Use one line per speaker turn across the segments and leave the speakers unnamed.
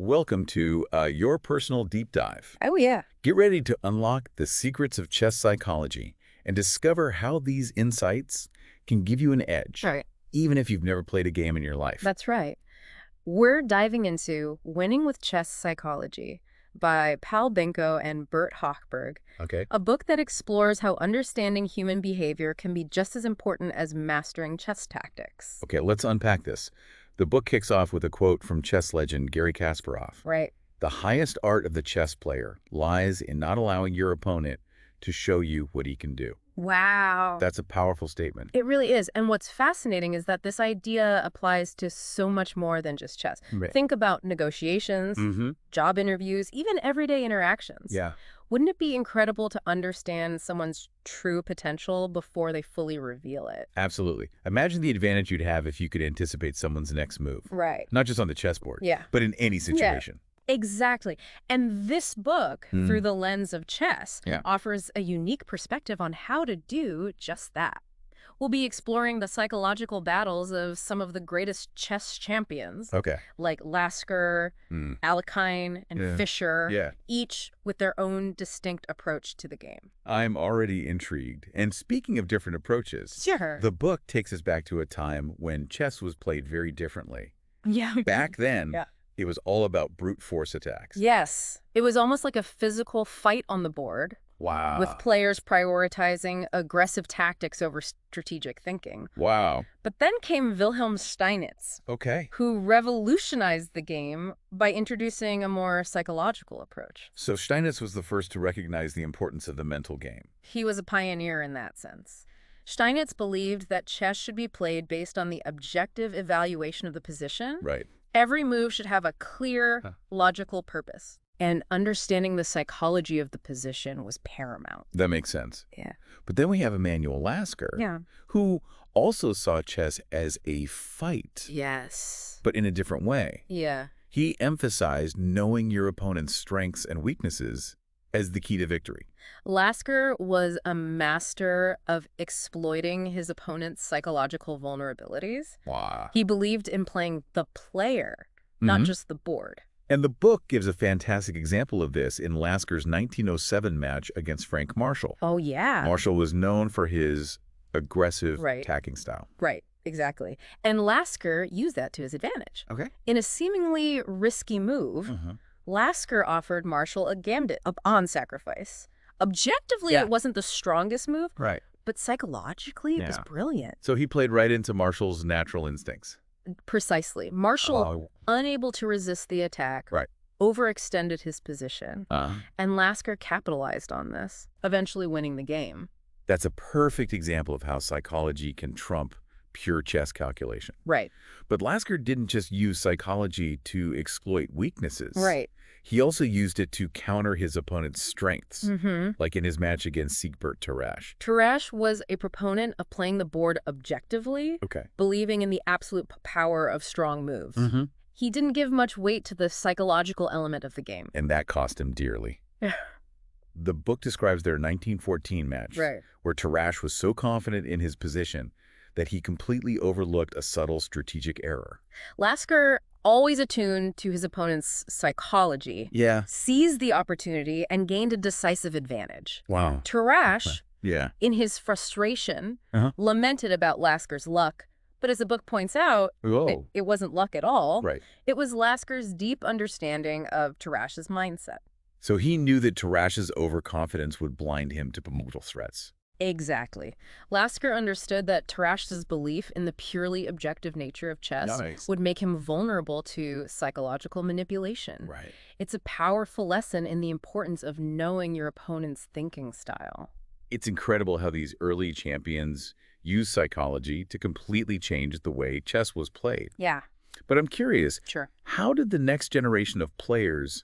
Welcome to your personal deep dive.
Oh, yeah.
Get ready to unlock the secrets of chess psychology and discover how these insights can give you an edge,
Right.
even if you've never played a game in your life.
That's right. We're diving into Winning with Chess Psychology by Pal Benko and Bert Hochberg,
Okay.
a book that explores how understanding human behavior can be just as important as mastering chess tactics.
Okay, let's unpack this. The book kicks off with a quote from chess legend Garry Kasparov.
Right.
The highest art of the chess player lies in not allowing your opponent to show you what he can do.
Wow.
That's a powerful statement.
It really is. And what's fascinating is that this idea applies to so much more than just chess.
Right.
Think about negotiations, job interviews, even everyday interactions.
Yeah.
Wouldn't it be incredible to understand someone's true potential before they fully reveal it?
Absolutely. Imagine the advantage you'd have if you could anticipate someone's next move.
Right.
Not just on the chessboard,
Yeah.
but in any situation.
Exactly. And this book, through the lens of chess,
Yeah.
offers a unique perspective on how to do just that. We'll be exploring the psychological battles of some of the greatest chess champions,
Okay.
like Lasker, Alekhine, and
Yeah.
Fischer,
Yeah.
each with their own distinct approach to the game.
I'm already intrigued. And speaking of different approaches,
Sure.
the book takes us back to a time when chess was played very differently.
Yeah.
Back then,
Yeah.
it was all about brute force attacks.
Yes. It was almost like a physical fight on the board,
Wow.
with players prioritizing aggressive tactics over strategic thinking.
Wow.
But then came Wilhelm Steinitz,
Okay.
who revolutionized the game by introducing a more psychological approach.
So Steinitz was the first to recognize the importance of the mental game.
He was a pioneer in that sense. Steinitz believed that chess should be played based on the objective evaluation of the position.
Right.
Every move should have a clear, logical purpose. And understanding the psychology of the position was paramount.
That makes sense.
Yeah.
But then we have Emanuel Lasker,
Yeah.
who also saw chess as a fight,
Yes.
but in a different way.
Yeah.
He emphasized knowing your opponent's strengths and weaknesses as the key to victory.
Lasker was a master of exploiting his opponent's psychological vulnerabilities.
Wow.
He believed in playing the player, not just the board.
And the book gives a fantastic example of this in Lasker's 1907 match against Frank Marshall.
Oh, yeah.
Marshall was known for his aggressive
Right.
attacking style.
Right, exactly. And Lasker used that to his advantage.
Okay.
In a seemingly risky move, Lasker offered Marshall a gambit of on sacrifice. Objectively,
Yeah.
it wasn't the strongest move,
Right.
but psychologically, it was
Yeah.
brilliant.
So he played right into Marshall's natural instincts.
Precisely. Marshall,
Oh.
unable to resist the attack,
Right.
overextended his position, and Lasker capitalized on this, eventually winning the game.
That's a perfect example of how psychology can trump pure chess calculation.
Right.
But Lasker didn't just use psychology to exploit weaknesses.
Right.
He also used it to counter his opponent's strengths, like in his match against Siegbert Tarrasch.
Tarrasch was a proponent of playing the board objectively,
Okay.
believing in the absolute power of strong moves. He didn't give much weight to the psychological element of the game.
And that cost him dearly. The book describes their 1914 match,
Right.
where Tarrasch was so confident in his position that he completely overlooked a subtle strategic error.
Lasker, always attuned to his opponent's psychology,
Yeah.
seized the opportunity and gained a decisive advantage.
Wow.
Tarrasch,
Yeah.
in his frustration, lamented about Lasker's luck. But as the book points out,
Whoa.
it wasn't luck at all.
Right.
It was Lasker's deep understanding of Tarrasch's mindset.
So he knew that Tarrasch's overconfidence would blind him to mortal threats.
Exactly. Lasker understood that Tarrasch's belief in the purely objective nature of chess
Nice.
would make him vulnerable to psychological manipulation.
Right.
It's a powerful lesson in the importance of knowing your opponent's thinking style.
It's incredible how these early champions used psychology to completely change the way chess was played.
Yeah,
But I'm curious,
sure.
how did the next generation of players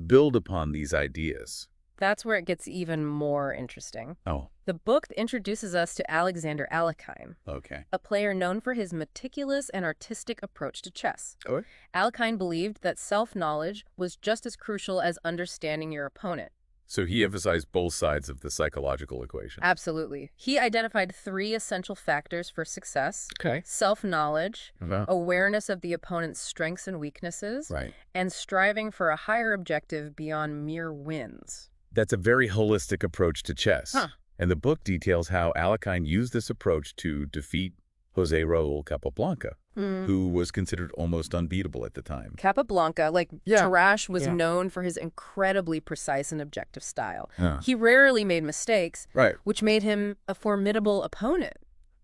build upon these ideas?
That's where it gets even more interesting.
Oh,
The book introduces us to Alexander Alekhine,
okay.
a player known for his meticulous and artistic approach to chess.
Okay.
Alekhine believed that self-knowledge was just as crucial as understanding your opponent.
So he emphasized both sides of the psychological equation.
Absolutely. He identified 3 essential factors for success:
Okay.
self-knowledge,
Uh-huh.
awareness of the opponent's strengths and weaknesses,
Right.
and striving for a higher objective beyond mere wins.
That's a very holistic approach to chess.
Huh.
And the book details how Alekhine used this approach to defeat José Raúl Capablanca, who was considered almost unbeatable at the time.
Capablanca, like
Yeah.
Tarrasch, was
Yeah.
known for his incredibly precise and objective style.
Huh.
He rarely made mistakes,
Right.
which made him a formidable opponent.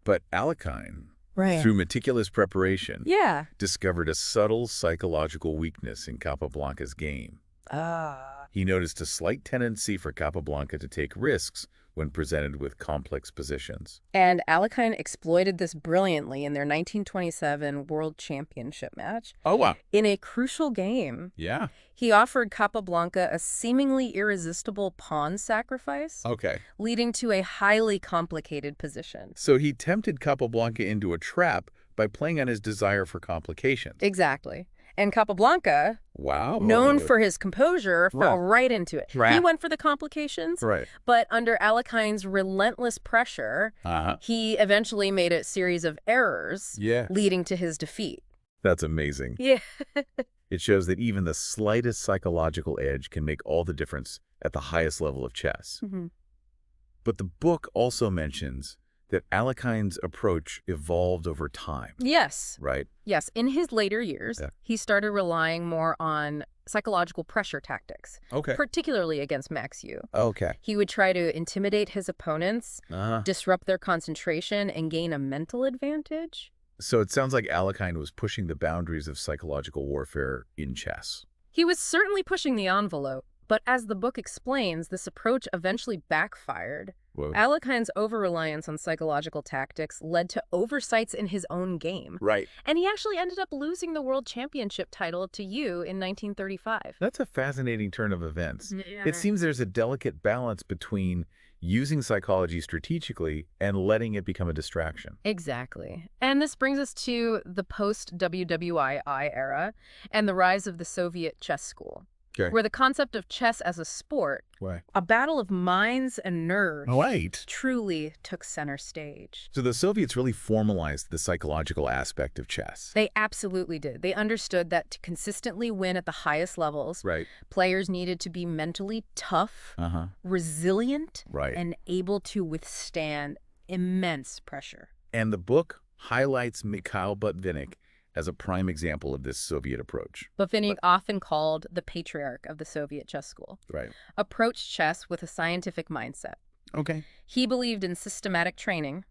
But Alekhine,
Right.
through meticulous preparation,
Yeah.
discovered a subtle psychological weakness in Capablanca's game. He noticed a slight tendency for Capablanca to take risks when presented with complex positions.
And Alekhine exploited this brilliantly in their 1927 World Championship match.
Oh, wow.
In a crucial game,
Yeah.
he offered Capablanca a seemingly irresistible pawn sacrifice,
Okay.
leading to a highly complicated position.
So he tempted Capablanca into a trap by playing on his desire for complications.
Exactly. And Capablanca,
Wow.
known for his composure, fell
Wow.
right into it.
Trap.
He went for the complications,
Right.
but under Alekhine's relentless pressure,
Uh-huh.
he eventually made a series of errors,
Yeah.
leading to his defeat.
That's amazing.
Yeah.
It shows that even the slightest psychological edge can make all the difference at the highest level of chess. But the book also mentions that Alekhine's approach evolved over time,
Yes.
right?
Yes. In his later years,
Yeah.
he started relying more on psychological pressure tactics,
Okay.
particularly against Max Yu.
Okay.
He would try to intimidate his opponents,
Uh-huh.
disrupt their concentration, and gain a mental advantage.
So it sounds like Alekhine was pushing the boundaries of psychological warfare in chess.
He was certainly pushing the envelope, but as the book explains, this approach eventually backfired.
Whoa.
Alekhine's over-reliance on psychological tactics led to oversights in his own game.
Right.
And he actually ended up losing the world championship title to Yu in 1935.
That's a fascinating turn of events.
Yeah.
It seems there's a delicate balance between using psychology strategically and letting it become a distraction.
Exactly. And this brings us to the post-WWII era and the rise of the Soviet chess school,
Okay.
where the concept of chess as a sport,
Why?
a battle of minds and nerves,
Right.
truly took center stage.
So the Soviets really formalized the psychological aspect of chess.
They absolutely did. They understood that to consistently win at the highest levels,
Right.
players needed to be mentally tough,
Uh-huh.
resilient,
Right.
and able to withstand immense pressure.
And the book highlights Mikhail Botvinnik as a prime example of this Soviet approach.
Botvinnik, often called the patriarch of the Soviet chess school,
Right.
approached chess with a scientific mindset.
Okay.
He believed in systematic training,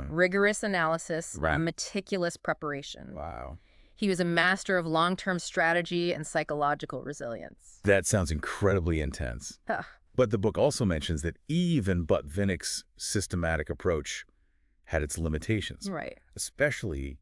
rigorous analysis,
Right.
and meticulous preparation.
Wow.
He was a master of long-term strategy and psychological resilience.
That sounds incredibly intense.
Ugh.
But the book also mentions that even Botvinnik's systematic approach had its limitations,
Right.
especially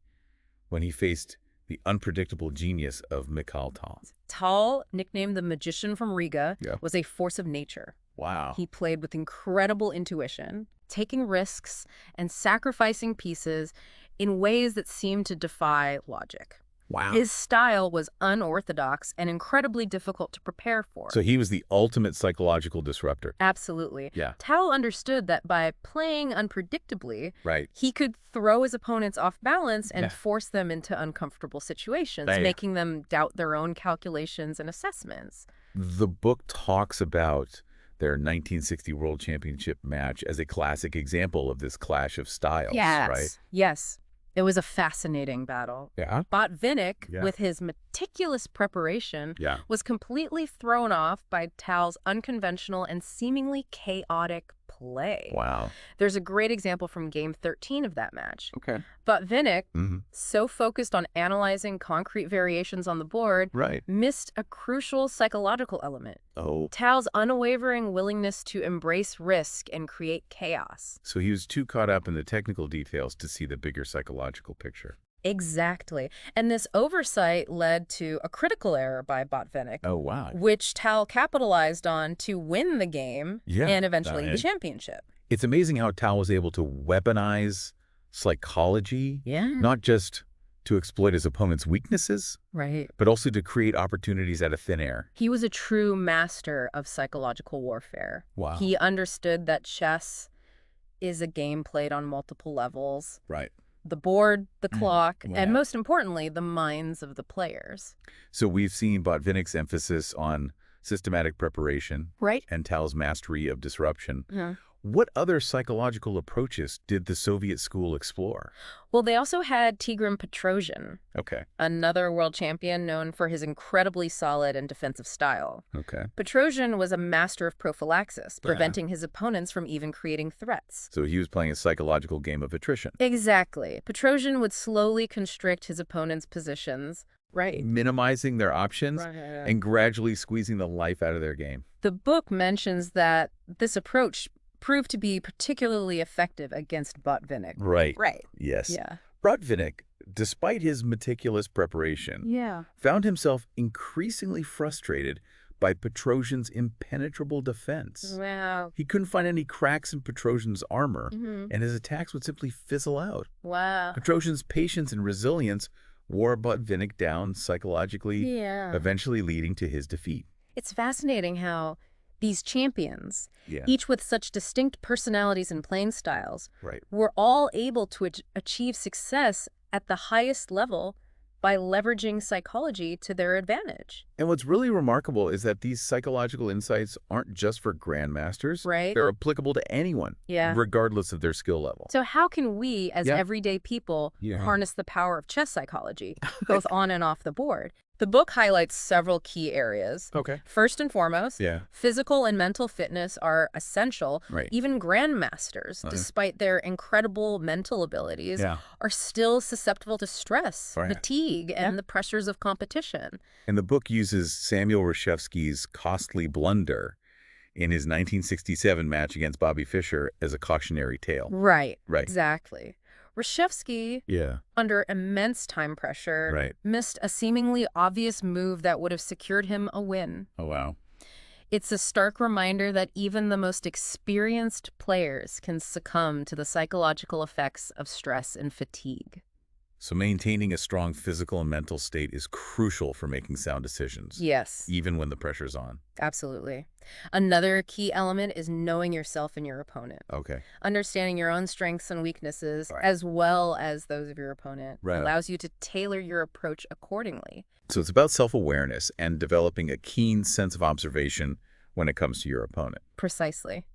when he faced the unpredictable genius of Mikhail Tal.
Tal, nicknamed the Magician from Riga,
Yeah.
was a force of nature.
Wow.
He played with incredible intuition, taking risks and sacrificing pieces in ways that seemed to defy logic.
Wow.
His style was unorthodox and incredibly difficult to prepare for.
So he was the ultimate psychological disruptor.
Absolutely.
Yeah.
Tal understood that by playing unpredictably,
Right.
he could throw his opponents off balance and
Yeah.
force them into uncomfortable situations,
There.
making them doubt their own calculations and assessments.
The book talks about their 1960 World Championship match as a classic example of this clash of styles, right?
Yes. It was a fascinating battle.
Yeah.
Botvinnik,
Yeah.
with his meticulous preparation,
Yeah.
was completely thrown off by Tal's unconventional and seemingly chaotic play.
Wow.
There's a great example from Game 13 of that match.
Okay.
Botvinnik,
Mm-hmm.
so focused on analyzing concrete variations on the board,
Right.
missed a crucial psychological element.
Oh.
Tal's unwavering willingness to embrace risk and create chaos.
So he was too caught up in the technical details to see the bigger psychological picture.
Exactly. And this oversight led to a critical error by Botvinnik,
Oh, wow.
which Tal capitalized on to win the game
Yeah.
and eventually the
Right.
championship.
It's amazing how Tal was able to weaponize psychology,
Yeah.
not just To exploit his opponent's weaknesses,
Right.
but also to create opportunities out of thin air.
He was a true master of psychological warfare.
Wow.
He understood that chess is a game played on multiple levels.
Right.
The board, the clock,
Wow.
and most importantly, the minds of the players.
So we've seen Botvinnik's emphasis on systematic preparation
Right.
and Tal's mastery of disruption.
Yeah.
What other psychological approaches did the Soviet school explore?
Well, they also had Tigran Petrosian,
Okay.
another world champion known for his incredibly solid and defensive style.
Okay.
Petrosian was a master of prophylaxis, preventing his opponents from even creating threats.
So he was playing a psychological game of attrition.
Exactly. Petrosian would slowly constrict his opponent's positions. Right.
Minimizing their options
Right.
and gradually squeezing the life out of their game.
The book mentions that this approach proved to be particularly effective against Botvinnik.
Right.
Right.
Yes.
Yeah.
Botvinnik, despite his meticulous preparation,
Yeah.
found himself increasingly frustrated by Petrosian's impenetrable defense.
Wow.
He couldn't find any cracks in Petrosian's armor,
Mm-hmm.
and his attacks would simply fizzle out.
Wow.
Petrosian's patience and resilience wore Botvinnik down psychologically,
Yeah.
eventually leading to his defeat.
It's fascinating how these champions,
Yeah.
each with such distinct personalities and playing styles,
Right.
were all able to achieve success at the highest level by leveraging psychology to their advantage.
And what's really remarkable is that these psychological insights aren't just for grandmasters.
Right.
They're applicable to anyone,
Yeah.
regardless of their skill level.
So how can we, as
Yeah.
everyday people,
Yeah.
harness the power of chess psychology, both on and off the board? The book highlights several key areas.
Okay.
First and foremost,
Yeah.
physical and mental fitness are essential.
Right.
Even grandmasters,
Uh-huh.
despite their incredible mental abilities,
Yeah.
are still susceptible to stress,
Right.
fatigue, and the pressures of competition.
And the book uses Samuel Reshevsky's costly blunder in his 1967 match against Bobby Fischer as a cautionary tale.
Right.
Right.
Exactly. Reshevsky,
Yeah.
under immense time pressure,
Right.
missed a seemingly obvious move that would have secured him a win.
Oh, wow.
It's a stark reminder that even the most experienced players can succumb to the psychological effects of stress and fatigue.
So maintaining a strong physical and mental state is crucial for making sound decisions,
Yes,
even when the pressure's on.
absolutely. Another key element is knowing yourself and your opponent.
Okay.
Understanding your own strengths and weaknesses,
Right.
as well as those of your opponent,
Right.
allows you to tailor your approach accordingly.
So it's about self-awareness and developing a keen sense of observation when it comes to your opponent.
Precisely.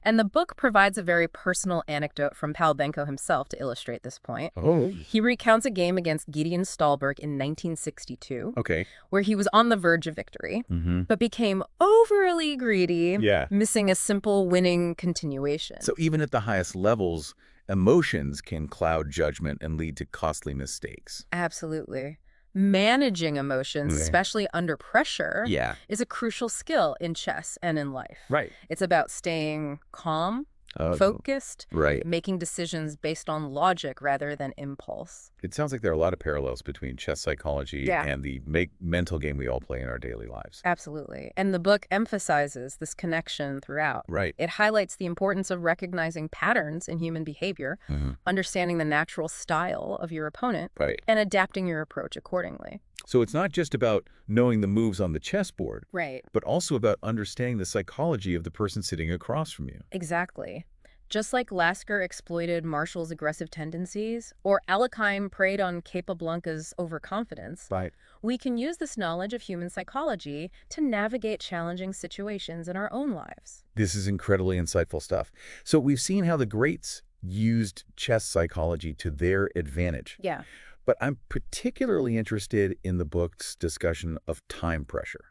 And the book provides a very personal anecdote from Pal Benko himself to illustrate this point.
Oh.
He recounts a game against Gideon Stahlberg in 1962,
Okay.
where he was on the verge of victory,
Mm-hmm.
but became overly greedy,
Yeah.
missing a simple winning continuation.
So even at the highest levels, emotions can cloud judgment and lead to costly mistakes.
Absolutely. Managing emotions,
Okay.
especially under pressure,
Yeah.
is a crucial skill in chess and in life.
Right.
It's about staying calm,
Oh,
focused,
right.
making decisions based on logic rather than impulse.
It sounds like there are a lot of parallels between chess psychology
Yeah.
and the mental game we all play in our daily lives.
Absolutely. And the book emphasizes this connection throughout.
Right.
It highlights the importance of recognizing patterns in human behavior,
Mm-hmm.
understanding the natural style of your opponent,
Right.
and adapting your approach accordingly.
So it's not just about knowing the moves on the chessboard,
Right.
but also about understanding the psychology of the person sitting across from you.
Exactly. Just like Lasker exploited Marshall's aggressive tendencies, or Alekhine preyed on Capablanca's overconfidence,
Right.
we can use this knowledge of human psychology to navigate challenging situations in our own lives.
This is incredibly insightful stuff. So we've seen how the greats used chess psychology to their advantage.
Yeah.
But I'm particularly interested in the book's discussion of time pressure.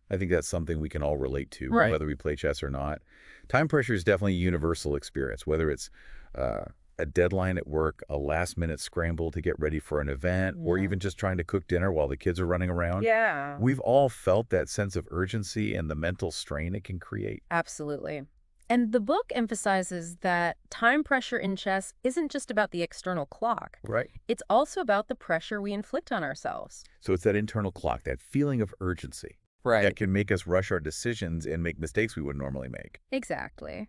I think that's something we can all relate to,
Right.
whether we play chess or not. Time pressure is definitely a universal experience, whether it's a deadline at work, a last-minute scramble to get ready for an event, or
Yeah.
even just trying to cook dinner while the kids are running around.
Yeah.
We've all felt that sense of urgency and the mental strain it can create.
Absolutely. And the book emphasizes that time pressure in chess isn't just about the external clock.
Right.
It's also about the pressure we inflict on ourselves.
So it's that internal clock, that feeling of urgency that can make us rush our decisions and make mistakes we would normally make.
Exactly.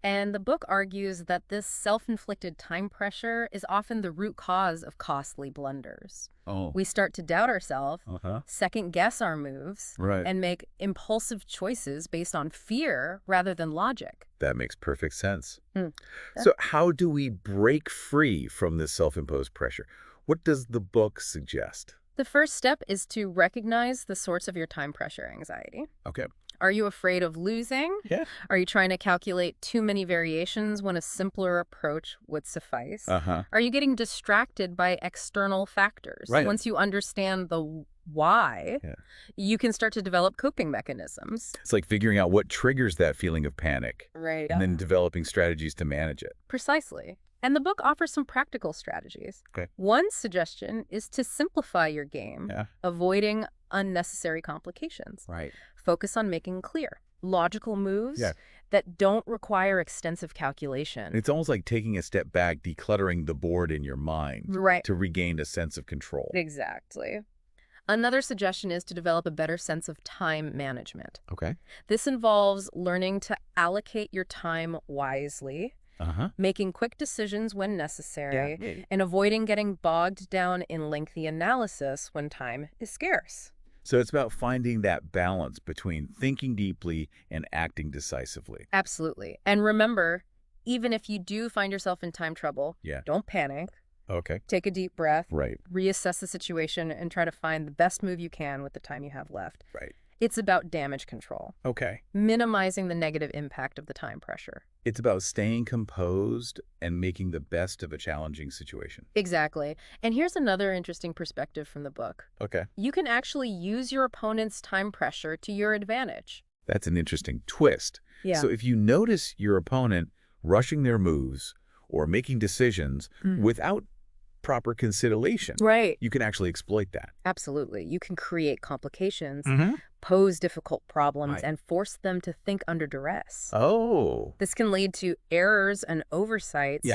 And the book argues that this self-inflicted time pressure is often the root cause of costly blunders.
Oh.
We start to doubt ourselves, second-guess our moves,
Right.
and make impulsive choices based on fear rather than logic.
That makes perfect sense.
Hmm.
So how do we break free from this self-imposed pressure? What does the book suggest?
The first step is to recognize the source of your time pressure anxiety.
Okay.
Are you afraid of losing?
Yeah.
Are you trying to calculate too many variations when a simpler approach would suffice? Are you getting distracted by external factors?
Right.
Once you understand the why, you can start to develop coping mechanisms.
It's like figuring out what triggers that feeling of panic.
Right.
And then developing strategies to manage it.
Precisely. And the book offers some practical strategies.
Okay.
One suggestion is to simplify your game, avoiding unnecessary complications.
Right.
Focus on making clear, logical moves that don't require extensive calculation.
It's almost like taking a step back, decluttering the board in your mind to regain a sense of control.
Exactly. Another suggestion is to develop a better sense of time management.
Okay.
This involves learning to allocate your time wisely, making quick decisions when necessary, and avoiding getting bogged down in lengthy analysis when time is scarce.
So it's about finding that balance between thinking deeply and acting decisively.
Absolutely. And remember, even if you do find yourself in time trouble, don't panic.
Okay.
Take a deep breath.
Right.
Reassess the situation and try to find the best move you can with the time you have left.
Right.
It's about damage control.
Okay.
Minimizing the negative impact of the time pressure.
It's about staying composed and making the best of a challenging situation.
Exactly. And here's another interesting perspective from the book.
Okay.
You can actually use your opponent's time pressure to your advantage.
That's an interesting twist.
Yeah.
So if you notice your opponent rushing their moves or making decisions without proper consideration, you can actually exploit that.
Absolutely. You can create complications, pose difficult problems, and force them to think under duress.
Oh.
This can lead to errors and oversights,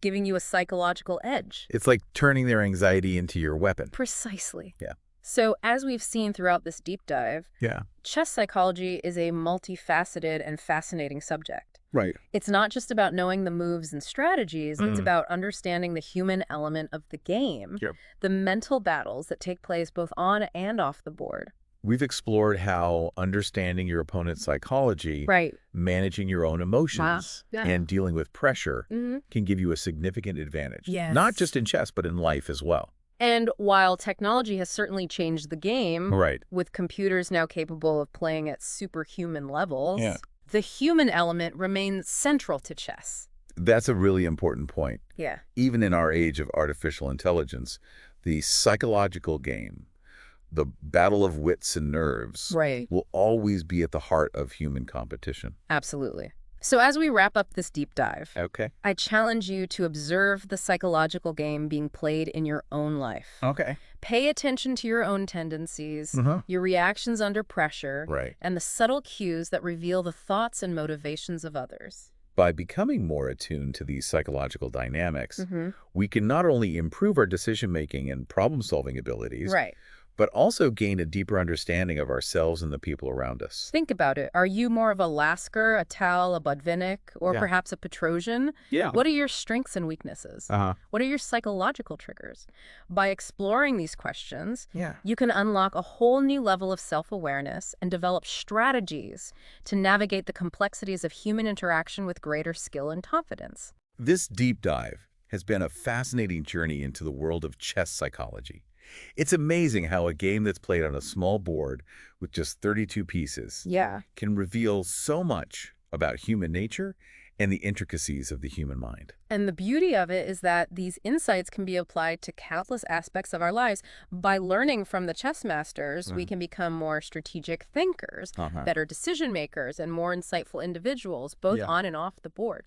giving you a psychological edge.
It's like turning their anxiety into your weapon.
Precisely.
Yeah.
So as we've seen throughout this deep dive, chess psychology is a multifaceted and fascinating subject.
Right.
It's not just about knowing the moves and strategies. It's about understanding the human element of the game, the mental battles that take place both on and off the board.
We've explored how understanding your opponent's psychology, managing your own emotions, and dealing with pressure can give you a significant advantage. Not just in chess, but in life as well.
And while technology has certainly changed the game, with computers now capable of playing at superhuman levels, the human element remains central to chess.
That's a really important point.
Yeah.
Even in our age of artificial intelligence, the psychological game, the battle of wits and nerves, will always be at the heart of human competition.
Absolutely. So as we wrap up this deep dive,
I
challenge you to observe the psychological game being played in your own life. Pay attention to your own tendencies, your reactions under pressure, and the subtle cues that reveal the thoughts and motivations of others.
By becoming more attuned to these psychological dynamics, we can not only improve our decision-making and problem-solving abilities, but also gain a deeper understanding of ourselves and the people around us.
Think about it. Are you more of a Lasker, a Tal, a Budvinnik, or perhaps a Petrosian? What are your strengths and weaknesses? What are your psychological triggers? By exploring these questions, you can unlock a whole new level of self-awareness and develop strategies to navigate the complexities of human interaction with greater skill and confidence.
This deep dive has been a fascinating journey into the world of chess psychology. It's amazing how a game that's played on a small board with just 32 pieces can reveal so much about human nature and the intricacies of the human mind.
And the beauty of it is that these insights can be applied to countless aspects of our lives. By learning from the chess masters, we can become more strategic thinkers, better decision makers, and more insightful individuals, both on and off the board.